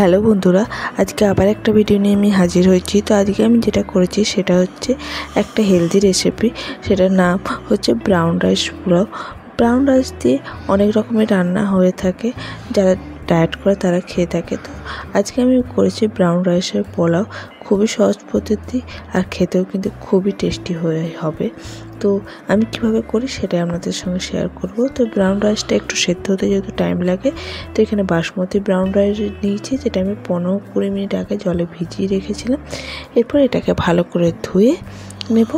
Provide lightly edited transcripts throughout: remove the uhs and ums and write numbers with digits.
Hello বন্ধুরা, আজকে আবার একটা ভিডিও নিয়ে আমি হাজির হয়েছি। তো আজকে আমি যেটা করেছি সেটা হচ্ছে একটা হেলদি রেসিপি। সেটার নাম হচ্ছে brown rice pulao. Brown rice দিয়ে অনেক রকমের রান্না হয়ে থাকে, যারা ডায়েট করে তারা খেয়ে থাকে। তো আজকে আমি করেছি ব্রাউন রাইসের পোলাও। খুবই সহজ পদ্ধতি আর খেতেও কিন্তু খুবই টেস্টি হবে। তো আমি কিভাবে করি সেটাই আপনাদের সঙ্গে শেয়ার করব। তো ব্রাউন রাইসটা একটু সেদ্ধ হতে যেহেতু টাইম লাগে, তো এখানে বাসমতি ব্রাউন রাইস নিয়েছি, যেটা আমি 15-20 মিনিট আগে জলে ভিজিয়ে রেখেছিলাম। এরপর এটাকে ভালো করে ধুয়ে নেব।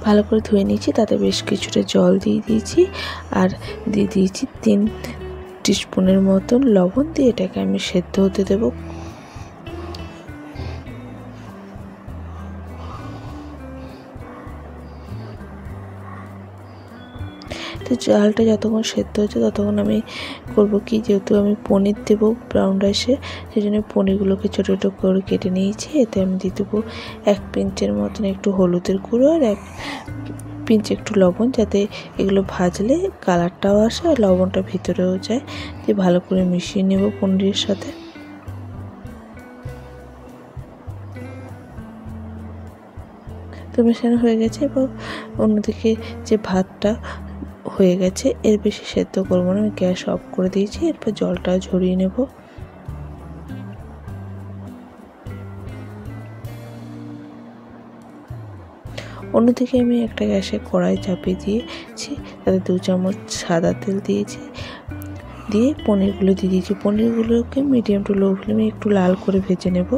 ভালো করে ধুয়ে নিয়েছি, তাতে বেশ কিছুটা জল দিয়ে দিয়েছি আর দিয়ে দিয়েছি 3 টিস্পুনের মতন লবণ। দিয়ে এটাকে আমি সেদ্ধ হতে দেবো। তো চালটা যতক্ষণ সেদ্ধ হচ্ছে ততক্ষণ আমি করব কি, যেহেতু আমি পনির দেবো ব্রাউন রাইসে, সেই জন্য পনিরগুলোকে ছোটো ছোটো করে কেটে নিয়েছি। এতে আমি দিয়ে দেবো 1 পিঞ্চের মতন একটু হলুদের গুঁড়ো আর 1 পিঞ্চ একটু লবণ, যাতে এগুলো ভাজলে কালারটাও আসে আর লবণটা ভিতরেও যায়। দিয়ে ভালো করে মিশিয়ে নেব পনিরের সাথে। তো মেশানো হয়ে গেছে। এবার অন্যদিকে যে ভাতটা হয়ে গেছে, এর বেশি সেদ্ধ করবো না, আমি গ্যাস অফ করে দিয়েছি। এরপর জলটা ঝরিয়ে নেব। অন্যদিকে আমি একটা গ্যাসে কড়াই চাপিয়ে দিয়েছি, তাতে 2 চামচ সাদা তেল দিয়েছি। দিয়ে পনিরগুলো দিয়ে দিয়েছি। পনিরগুলোকে মিডিয়াম টু লো ফ্লেমে একটু লাল করে ভেজে নেব।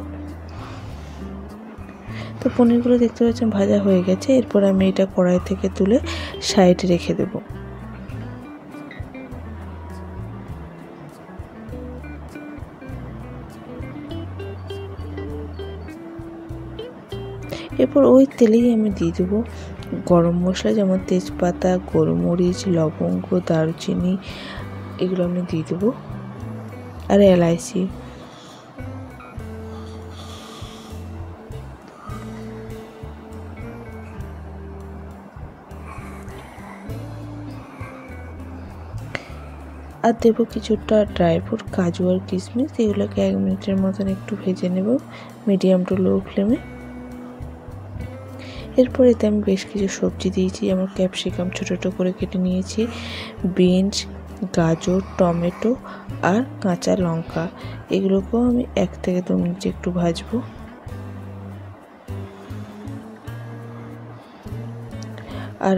তো পনিরগুলো দেখতে পাচ্ছেন ভাজা হয়ে গেছে। এরপর আমি এটা কড়াই থেকে তুলে সাইডে রেখে দেব। এরপর ওই তেলেই আমি দিয়ে দেবো গরম মশলা, যেমন তেজপাতা, গোলমরিচ, লবঙ্গ, দারুচিনি, এগুলো আমি দিয়ে দেবো আর এলাইচি। আর দেবো কিছুটা ড্রাই ফ্রুট, কাজু আর কিশমিশ। এগুলোকে 1 মিনিটের মতন একটু ভেজে নেব মিডিয়াম টু লো ফ্লেমে। এরপর এতে আমি বেশ কিছু সবজি দিয়েছি, যেমন ক্যাপসিকাম ছোটো ছোটো করে কেটে নিয়েছি, বিনস, গাজর, টমেটো আর কাঁচা লঙ্কা। এগুলোকেও আমি 1 থেকে 2 মিনিট একটু ভাজবো। আর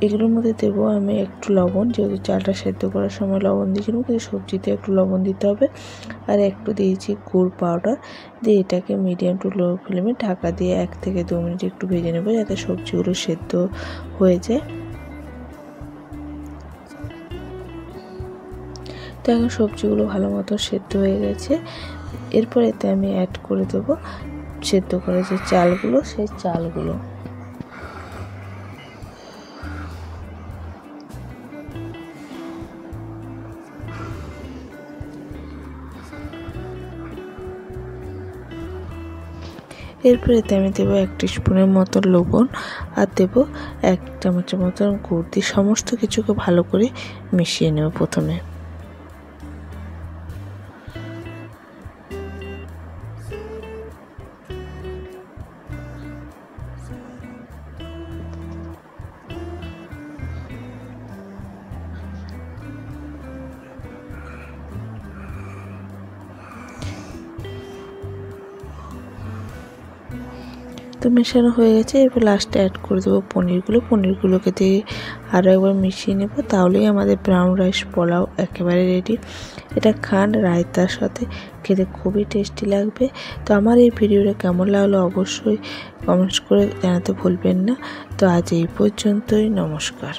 এগুলোর মধ্যে দেবো আমি একটু লবণ, যেহেতু চালটা সেদ্ধ করার সময় লবণ দিয়েছিলাম, কিন্তু সবজিতে একটু লবণ দিতে হবে। আর একটু দিয়েছি গুড় পাউডার। দিয়ে এটাকে মিডিয়াম টু লো ফ্লেমে ঢাকা দিয়ে 1 থেকে 2 মিনিট একটু ভেজে নেবো, যাতে সবজিগুলো সেদ্ধ হয়ে যায়। তো এখন সবজিগুলো ভালো মতো সেদ্ধ হয়ে গেছে। এরপর এতে আমি অ্যাড করে দেবো সেদ্ধ করা যে চালগুলো, সেই চালগুলো। এরপর এতে আমি দেবো 1 টিস্পুনের মতো লবণ আর দেবো 1 চামচের মতন গুড়। দিয়ে সমস্ত কিছুকে ভালো করে মিশিয়ে নেব প্রথমে। তো মেশানো হয়ে গেছে। এরপর লাস্টে অ্যাড করে দেবো পনিরগুলোকে দিয়ে আরও একবার মিশিয়ে নেব। তাহলেই আমাদের ব্রাউন রাইস পোলাও একেবারে রেডি। এটা খান রায়তার সাথে, খেতে খুবই টেস্টি লাগবে। তো আমার এই ভিডিওটা কেমন লাগলো অবশ্যই কমেন্টস করে জানাতে ভুলবেন না। তো আজ এই পর্যন্তই, নমস্কার।